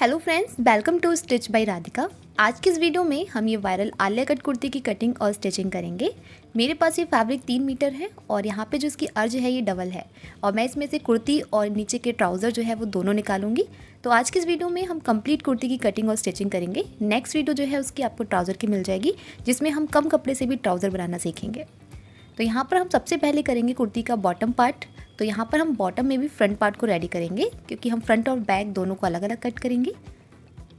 Hello friends, welcome to stitch by Radhika. आज की इस वीडियो में हम ये वायरल आलिया कट कुर्ती की कटिंग और स्टिचिंग करेंगे। मेरे पास ये फैब्रिक 3 मीटर है और यहाँ पे जो इसकी अर्ज है ये डबल है और मैं इसमें से कुर्ती और नीचे के ट्राउज़र जो है वो दोनों निकालूंगी। तो आज की इस वीडियो में हम कंप्लीट कुर्ती की कटिंग और स्टिचिंग करेंगे। नेक्स्ट वीडियो जो है उसकी आपको ट्राउज़र की मिल जाएगी, जिसमें हम कम कपड़े से भी ट्राउज़र बनाना सीखेंगे। तो यहाँ पर हम सबसे पहले करेंगे कुर्ती का बॉटम पार्ट। तो यहाँ पर हम बॉटम में भी फ्रंट पार्ट को रेडी करेंगे, क्योंकि हम फ्रंट और बैक दोनों को अलग अलग कट करेंगे।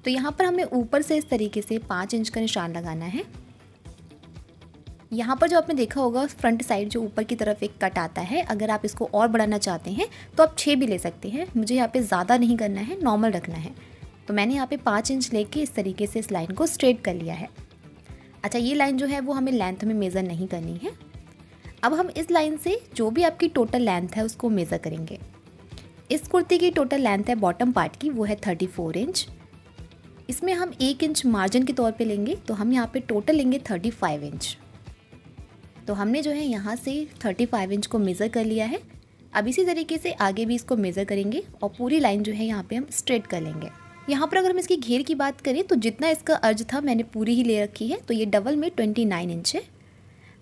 तो यहाँ पर हमें ऊपर से इस तरीके से 5 इंच का निशान लगाना है। यहाँ पर जो आपने देखा होगा फ्रंट साइड जो ऊपर की तरफ एक कट आता है, अगर आप इसको और बढ़ाना चाहते हैं तो आप 6 भी ले सकते हैं। मुझे यहाँ पे ज़्यादा नहीं करना है, नॉर्मल रखना है। तो मैंने यहाँ पे 5 इंच लेके इस तरीके से इस लाइन को स्ट्रेट कर लिया है। अच्छा, ये लाइन जो है वो हमें लेंथ में मेज़र नहीं करनी है। अब हम इस लाइन से जो भी आपकी टोटल लेंथ है उसको मेज़र करेंगे। इस कुर्ती की टोटल लेंथ है बॉटम पार्ट की, वो है 34 इंच। इसमें हम 1 इंच मार्जिन के तौर पे लेंगे, तो हम यहाँ पे टोटल लेंगे 35 इंच। तो हमने जो है यहाँ से 35 इंच को मेज़र कर लिया है। अब इसी तरीके से आगे भी इसको मेज़र करेंगे और पूरी लाइन जो है यहाँ पे हम स्ट्रेट कर लेंगे। यहाँ पर अगर हम इसकी घेर की बात करें तो जितना इसका अर्ज था मैंने पूरी ही ले रखी है, तो ये डबल में 29 इंच है।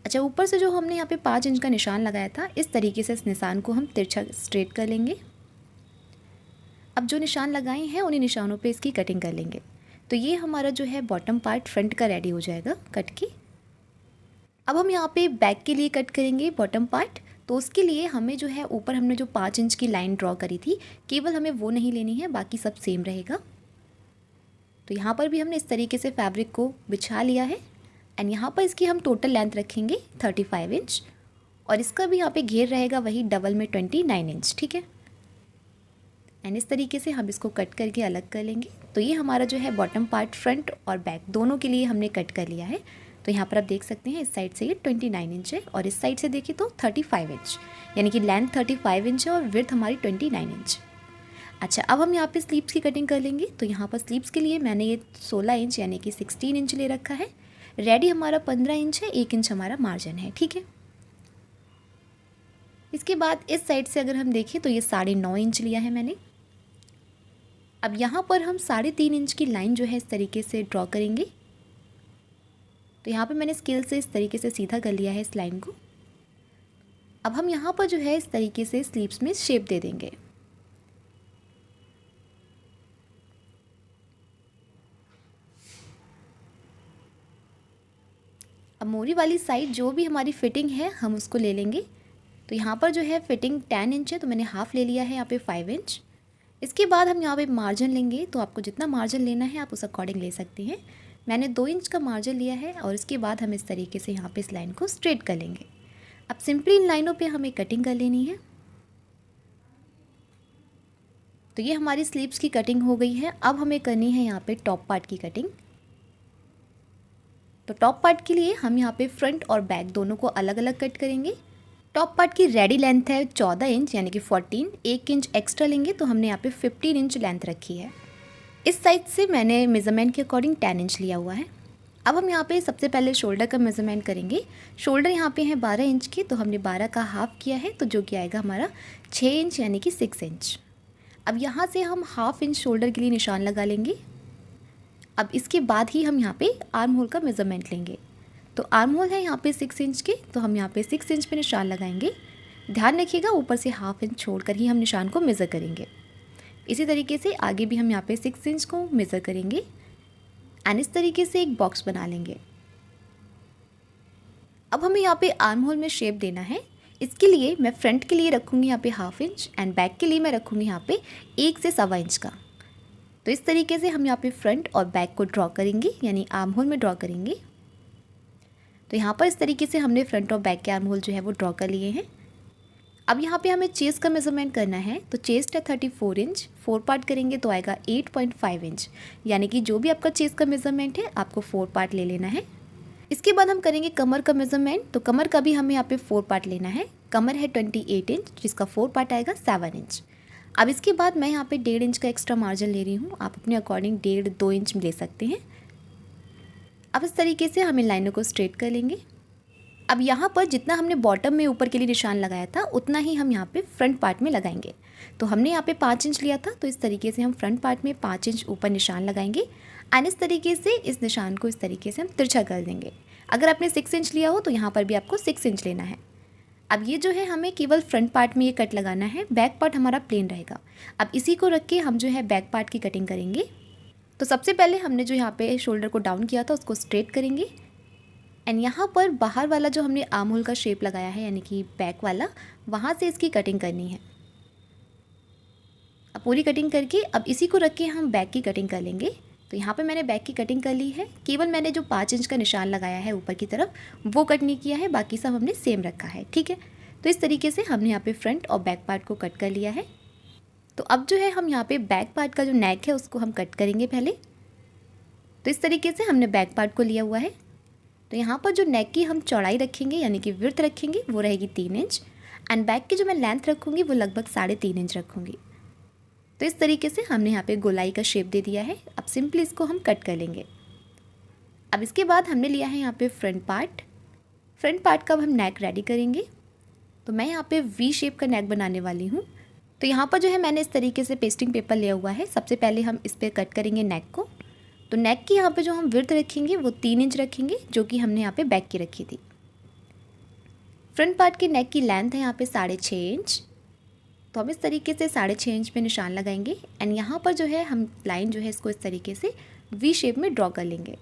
अच्छा, ऊपर से जो हमने यहाँ पे 5 इंच का निशान लगाया था, इस तरीके से इस निशान को हम तिरछा स्ट्रेट कर लेंगे। अब जो निशान लगाए हैं उन्हीं निशानों पे इसकी कटिंग कर लेंगे। तो ये हमारा जो है बॉटम पार्ट फ्रंट का रेडी हो जाएगा कट की। अब हम यहाँ पे बैक के लिए कट करेंगे बॉटम पार्ट। तो उसके लिए हमें जो है ऊपर हमने जो 5 इंच की लाइन ड्रॉ करी थी, केवल हमें वो नहीं लेनी है, बाकी सब सेम रहेगा। तो यहाँ पर भी हमने इस तरीके से फैब्रिक को बिछा लिया है एंड यहाँ पर इसकी हम टोटल लेंथ रखेंगे 35 इंच और इसका भी यहाँ पे घेर रहेगा वही डबल में 29 इंच। ठीक है, एंड इस तरीके से हम इसको कट करके अलग कर लेंगे। तो ये हमारा जो है बॉटम पार्ट फ्रंट और बैक दोनों के लिए हमने कट कर लिया है। तो यहाँ पर आप देख सकते हैं इस साइड से ये 29 इंच है और इस साइड से देखिए तो 35 इंच, यानी कि लेंथ 35 इंच है और विड्थ हमारी 29 इंच। अच्छा, अब हम यहाँ पे स्लीव्स की कटिंग कर लेंगे। तो यहाँ पर स्लीव्स के लिए मैंने ये 16 इंच यानी कि 16 इंच ले रखा है। रेडी हमारा 15 इंच है, 1 इंच हमारा मार्जिन है। ठीक है, इसके बाद इस साइड से अगर हम देखें तो ये 9.5 इंच लिया है मैंने। अब यहाँ पर हम 3.5 इंच की लाइन जो है इस तरीके से ड्रॉ करेंगे। तो यहाँ पे मैंने स्केल से इस तरीके से सीधा कर लिया है इस लाइन को। अब हम यहाँ पर जो है इस तरीके से स्लीव्स में शेप दे देंगे। अब मोरी वाली साइड जो भी हमारी फिटिंग है हम उसको ले लेंगे। तो यहाँ पर जो है फिटिंग 10 इंच है, तो मैंने हाफ ले लिया है यहाँ पे 5 इंच। इसके बाद हम यहाँ पे मार्जिन लेंगे। तो आपको जितना मार्जिन लेना है आप उस अकॉर्डिंग ले सकते हैं। मैंने 2 इंच का मार्जिन लिया है और इसके बाद हम इस तरीके से यहाँ पे इस लाइन को स्ट्रेट कर लेंगे। अब सिंपली इन लाइनों पे हमें कटिंग कर लेनी है। तो ये हमारी स्लीव्स की कटिंग हो गई है। अब हमें करनी है यहाँ पे टॉप पार्ट की कटिंग। तो टॉप पार्ट के लिए हम यहाँ पे फ्रंट और बैक दोनों को अलग अलग कट करेंगे। टॉप पार्ट की रेडी लेंथ है 14 इंच यानी कि 14, 1 इंच एक्स्ट्रा लेंगे तो हमने यहाँ पे 15 इंच लेंथ रखी है। इस साइड से मैंने मेज़रमेंट के अकॉर्डिंग 10 इंच लिया हुआ है। अब हम यहाँ पे सबसे पहले शोल्डर का मेज़रमेंट करेंगे। शोल्डर यहाँ पे है 12 इंच की, तो हमने 12 का हाफ किया है, तो जो कि आएगा हमारा 6 इंच यानी कि 6 इंच। अब यहाँ से हम हाफ इंच शोल्डर के लिए निशान लगा लेंगे। अब इसके बाद ही हम यहाँ पे आर्म होल का मेज़रमेंट लेंगे। तो आर्म होल है यहाँ पे 6 इंच के, तो हम यहाँ पे 6 इंच पे निशान लगाएंगे। ध्यान रखिएगा ऊपर से हाफ इंच छोड़कर ही हम निशान को मेज़र करेंगे। इसी तरीके से आगे भी हम यहाँ पे 6 इंच को मेज़र करेंगे एंड इस तरीके से एक बॉक्स बना लेंगे। अब हमें यहाँ पे आर्म होल में शेप देना है। इसके लिए मैं फ्रंट के लिए रखूँगी यहाँ पे हाफ इंच एंड बैक के लिए मैं रखूँगी यहाँ पे 1 से 1.25 इंच का। तो इस तरीके से हम यहाँ पे फ्रंट और बैक को ड्रॉ करेंगे, यानी आर्म होल में ड्रॉ करेंगे। तो यहाँ पर इस तरीके से हमने फ्रंट और बैक के आर्म होल जो है वो ड्रॉ कर लिए हैं। अब यहाँ पे हमें चेस्ट का मेज़रमेंट करना है। तो चेस्ट है 34 इंच, 4 पार्ट करेंगे तो आएगा 8.5 इंच, यानी कि जो भी आपका चेस्ट का मेज़रमेंट है आपको 4 पार्ट ले लेना है। इसके बाद हम करेंगे कमर का मेज़रमेंट। तो कमर का भी हमें यहाँ पे 4 पार्ट लेना है। कमर है 28 इंच, जिसका 4 पार्ट आएगा 7 इंच। अब इसके बाद मैं यहाँ पे 1.5 इंच का एक्स्ट्रा मार्जिन ले रही हूँ, आप अपने अकॉर्डिंग 1.5-2 इंच ले सकते हैं। अब इस तरीके से हम इन लाइनों को स्ट्रेट कर लेंगे। अब यहाँ पर जितना हमने बॉटम में ऊपर के लिए निशान लगाया था उतना ही हम यहाँ पे फ्रंट पार्ट में लगाएंगे। तो हमने यहाँ पे 5 इंच लिया था, तो इस तरीके से हम फ्रंट पार्ट में 5 इंच ऊपर निशान लगाएंगे एंड इस तरीके से इस निशान को इस तरीके से हम तिरछा कर देंगे। अगर आपने 6 इंच लिया हो तो यहाँ पर भी आपको 6 इंच लेना है। अब ये जो है हमें केवल फ्रंट पार्ट में ये कट लगाना है, बैक पार्ट हमारा प्लेन रहेगा। अब इसी को रख के हम जो है बैक पार्ट की कटिंग करेंगे। तो सबसे पहले हमने जो यहाँ पे शोल्डर को डाउन किया था उसको स्ट्रेट करेंगे एंड यहाँ पर बाहर वाला जो हमने आर्म होल का शेप लगाया है यानी कि बैक वाला, वहाँ से इसकी कटिंग करनी है। अब पूरी कटिंग करके अब इसी को रख के हम बैक की कटिंग कर लेंगे। तो यहाँ पे मैंने बैक की कटिंग कर ली है, केवल मैंने जो 5 इंच का निशान लगाया है ऊपर की तरफ वो कट नहीं किया है, बाकी सब हमने सेम रखा है, ठीक है। तो इस तरीके से हमने यहाँ पे फ्रंट और बैक पार्ट को कट कर लिया है। तो अब जो है हम यहाँ पे बैक पार्ट का जो नेक है उसको हम कट करेंगे पहले। तो इस तरीके से हमने बैक पार्ट को लिया हुआ है। तो यहाँ पर जो नेक की हम चौड़ाई रखेंगे यानी कि विड्थ रखेंगे वो रहेगी 3 इंच एंड बैक की जो मैं लेंथ रखूँगी वो लगभग 3.5 इंच रखूँगी। तो इस तरीके से हमने यहाँ पे गोलाई का शेप दे दिया है। अब सिंपली इसको हम कट कर लेंगे। अब इसके बाद हमने लिया है यहाँ पे फ्रंट पार्ट का अब हम नेक रेडी करेंगे। तो मैं यहाँ पे वी शेप का नेक बनाने वाली हूँ। तो यहाँ पर जो है मैंने इस तरीके से पेस्टिंग पेपर लिया हुआ है। सबसे पहले हम इस पर कट करेंगे नेक को। तो नेक की यहाँ पे जो हम विड्थ रखेंगे वो 3 इंच रखेंगे, जो कि हमने यहाँ पे बैक की रखी थी। फ्रंट पार्ट की नेक की लेंथ है यहाँ पे 6.5 इंच। तो हम इस तरीके से 6.5 इंच पे निशान लगाएंगे एंड यहाँ पर जो है हम लाइन जो है इसको इस तरीके से वी शेप में ड्रॉ कर लेंगे।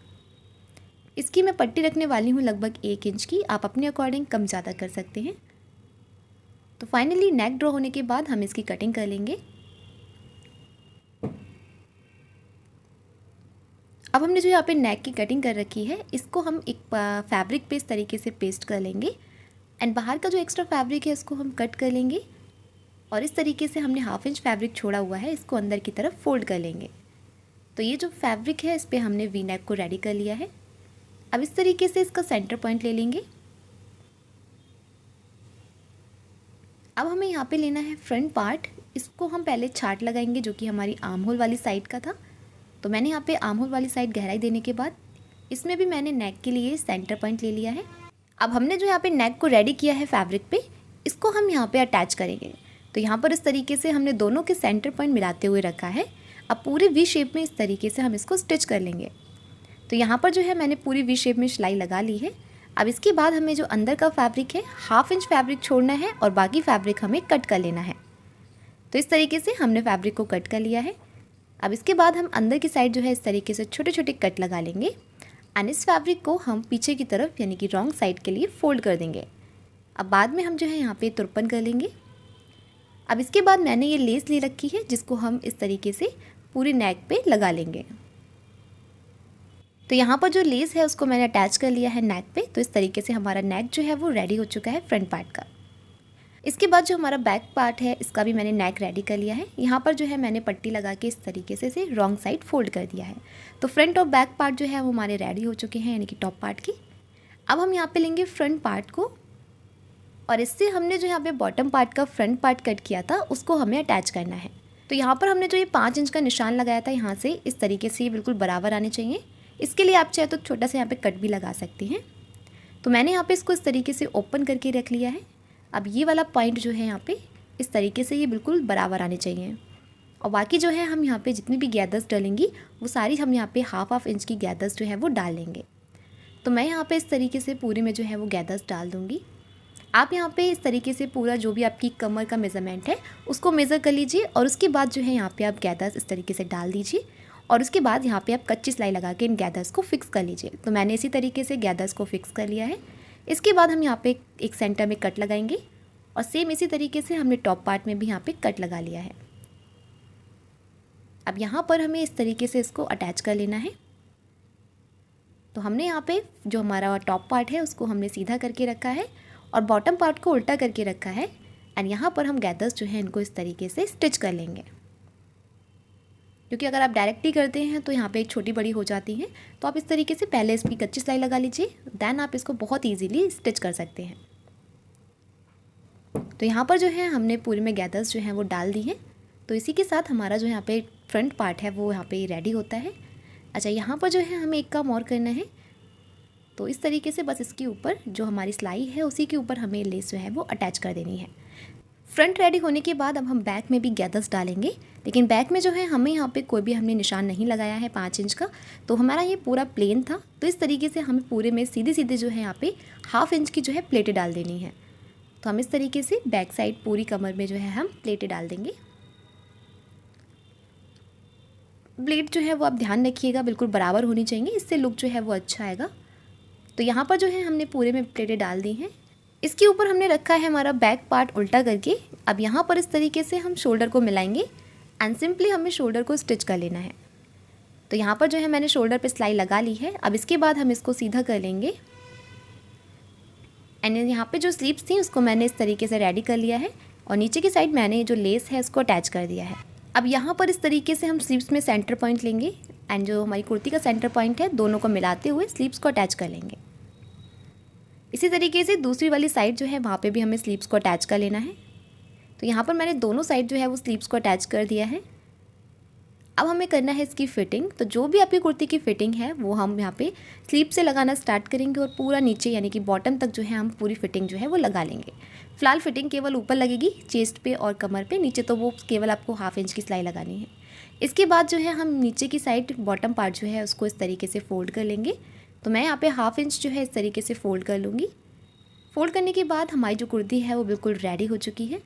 इसकी मैं पट्टी रखने वाली हूँ लगभग 1 इंच की, आप अपने अकॉर्डिंग कम ज़्यादा कर सकते हैं। तो फाइनली नेक ड्रॉ होने के बाद हम इसकी कटिंग कर लेंगे। अब हमने जो यहाँ पे नेक की कटिंग कर रखी है इसको हम एक फैब्रिक पे इस तरीके से पेस्ट कर लेंगे एंड बाहर का जो एक्स्ट्रा फैब्रिक है इसको हम कट कर लेंगे और इस तरीके से हमने 1/2 इंच फैब्रिक छोड़ा हुआ है इसको अंदर की तरफ फोल्ड कर लेंगे। तो ये जो फैब्रिक है इस पर हमने वी नेक को रेडी कर लिया है। अब इस तरीके से इसका सेंटर पॉइंट ले लेंगे। अब हमें यहाँ पे लेना है फ्रंट पार्ट। इसको हम पहले छाट लगाएंगे जो कि हमारी आर्म होल वाली साइड का था। तो मैंने यहाँ पे आर्म होल वाली साइड गहराई देने के बाद इसमें भी मैंने नेक के लिए सेंटर पॉइंट ले लिया है। अब हमने जो यहाँ पे नेक को रेडी किया है फैब्रिक पे, इसको हम यहाँ पे अटैच करेंगे। तो यहाँ पर इस तरीके से हमने दोनों के सेंटर पॉइंट मिलाते हुए रखा है। अब पूरे वी शेप में इस तरीके से हम इसको स्टिच कर लेंगे। तो यहाँ पर जो है मैंने पूरी वी शेप में सिलाई लगा ली है। अब इसके बाद हमें जो अंदर का फैब्रिक है 1/2 इंच फैब्रिक छोड़ना है और बाकी फैब्रिक हमें कट कर लेना है। तो इस तरीके से हमने फैब्रिक को कट कर लिया है। अब इसके बाद हम अंदर की साइड जो है इस तरीके से छोटे छोटे कट लगा लेंगे एंड इस फैब्रिक को हम पीछे की तरफ यानी कि रॉन्ग साइड के लिए फोल्ड कर देंगे। अब बाद में हम जो है यहाँ पे तुरपन कर लेंगे। अब इसके बाद मैंने ये लेस ले रखी है जिसको हम इस तरीके से पूरी नेक पे लगा लेंगे। तो यहाँ पर जो लेस है उसको मैंने अटैच कर लिया है नेक पे। तो इस तरीके से हमारा नेक जो है वो रेडी हो चुका है फ्रंट पार्ट का। इसके बाद जो हमारा बैक पार्ट है इसका भी मैंने नेक रेडी कर लिया है। यहाँ पर जो है मैंने पट्टी लगा के इस तरीके से इसे रॉन्ग साइड फोल्ड कर दिया है। तो फ्रंट और बैक पार्ट जो है वो हमारे रेडी हो चुके हैं यानी कि टॉप पार्ट की। अब हम यहाँ पे लेंगे फ्रंट पार्ट को और इससे हमने जो यहाँ पे बॉटम पार्ट का फ्रंट पार्ट कट किया था उसको हमें अटैच करना है। तो यहाँ पर हमने जो ये 5 इंच का निशान लगाया था यहाँ से इस तरीके से ये बिल्कुल बराबर आने चाहिए। इसके लिए आप चाहे तो छोटा सा यहाँ पे कट भी लगा सकते हैं। तो मैंने यहाँ पे इसको इस तरीके से ओपन करके रख लिया है। अब ये वाला पॉइंट जो है यहाँ पे इस तरीके से ये बिल्कुल बराबर आने चाहिए और बाकी जो है हम यहाँ पे जितनी भी गैदर्स डालेंगी वो सारी हम यहाँ पे 1/2 इंच की गैदर्स जो है वो डाल लेंगे। तो मैं यहाँ पे इस तरीके से पूरे में जो है वो गैदर्स डाल दूँगी। आप यहाँ पे इस तरीके से पूरा जो भी आपकी कमर का मेज़रमेंट है उसको मेज़र कर लीजिए और उसके बाद जो है यहाँ पे आप गैदर्स इस तरीके से डाल दीजिए और उसके बाद यहाँ पे आप कच्ची सिलाई लगा के इन गैदर्स को फिक्स कर लीजिए। तो मैंने इसी तरीके से गैदर्स को फिक्स कर लिया है। इसके बाद हम यहाँ पे एक सेंटर में कट लगाएंगे और सेम इसी तरीके से हमने टॉप पार्ट में भी यहाँ पे कट लगा लिया है। अब यहाँ पर हमें इस तरीके से इसको अटैच कर लेना है। तो हमने यहाँ पे जो हमारा टॉप पार्ट है उसको हमने सीधा करके रखा है और बॉटम पार्ट को उल्टा करके रखा है एंड यहाँ पर हम गैदर्स जो है इनको इस तरीके से स्टिच कर लेंगे। क्योंकि अगर आप डायरेक्टली करते हैं तो यहाँ पे एक छोटी बड़ी हो जाती हैं, तो आप इस तरीके से पहले इसकी कच्ची सिलाई लगा लीजिए, देन आप इसको बहुत ईजीली स्टिच कर सकते हैं। तो यहाँ पर जो है हमने पूरी में गैदर्स जो हैं वो डाल दी हैं। तो इसी के साथ हमारा जो यहाँ पे फ्रंट पार्ट है वो यहाँ पे रेडी होता है। अच्छा, यहाँ पर जो है हमें एक काम और करना है। तो इस तरीके से बस इसके ऊपर जो हमारी सिलाई है उसी के ऊपर हमें लेस जो है वो अटैच कर देनी है। फ्रंट रेडी होने के बाद अब हम बैक में भी गैदर्स डालेंगे, लेकिन बैक में जो है हमें यहाँ पे कोई भी हमने निशान नहीं लगाया है 5 इंच का, तो हमारा ये पूरा प्लेन था। तो इस तरीके से हमें पूरे में सीधे सीधे जो है यहाँ पे 1/2 इंच की जो है प्लेटें डाल देनी है। तो हम इस तरीके से बैक साइड पूरी कमर में जो है हम प्लेटें डाल देंगे। प्लेट जो है वो आप ध्यान रखिएगा बिल्कुल बराबर होनी चाहिए, इससे लुक जो है वो अच्छा आएगा। तो यहाँ पर जो है हमने पूरे में प्लेटें डाल दी हैं। इसके ऊपर हमने रखा है हमारा बैक पार्ट उल्टा करके। अब यहाँ पर इस तरीके से हम शोल्डर को मिलाएंगे एंड सिंपली हमें शोल्डर को स्टिच कर लेना है। तो यहाँ पर जो है मैंने शोल्डर पे सिलाई लगा ली है। अब इसके बाद हम इसको सीधा कर लेंगे एंड यहाँ पे जो स्लीव्स थी उसको मैंने इस तरीके से रेडी कर लिया है और नीचे की साइड मैंने जो लेस है उसको अटैच कर दिया है। अब यहाँ पर इस तरीके से हम स्लीव्स में सेंटर पॉइंट लेंगे एंड जो हमारी कुर्ती का सेंटर पॉइंट है दोनों को मिलाते हुए स्लीव्स को अटैच कर लेंगे। इसी तरीके से दूसरी वाली साइड जो है वहाँ पे भी हमें स्लीव्स को अटैच कर लेना है। तो यहाँ पर मैंने दोनों साइड जो है वो स्लीव्स को अटैच कर दिया है। अब हमें करना है इसकी फ़िटिंग। तो जो भी आपकी कुर्ती की फ़िटिंग है वो हम यहाँ पे स्लीव से लगाना स्टार्ट करेंगे और पूरा नीचे यानी कि बॉटम तक जो है हम पूरी फ़िटिंग जो है वो लगा लेंगे। फ़िलहाल फ़िटिंग केवल ऊपर लगेगी चेस्ट पे और कमर पे, नीचे तो वो केवल आपको 1/2 इंच की सिलाई लगानी है। इसके बाद जो है हम नीचे की साइड बॉटम पार्ट जो है उसको इस तरीके से फ़ोल्ड कर लेंगे। तो मैं यहाँ पे 1/2 इंच जो है इस तरीके से फ़ोल्ड कर लूँगी। फ़ोल्ड करने के बाद हमारी जो कुर्ती है वो बिल्कुल रेडी हो चुकी है।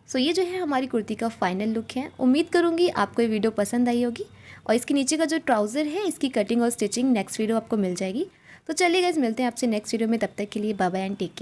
सो ये जो है हमारी कुर्ती का फाइनल लुक है। उम्मीद करूँगी आपको ये वीडियो पसंद आई होगी और इसके नीचे का जो ट्राउज़र है इसकी कटिंग और स्टिचिंग नेक्स्ट वीडियो आपको मिल जाएगी। तो चलिए गाइस, मिलते हैं आपसे नेक्स्ट वीडियो में। तब तक के लिए bye bye and take care.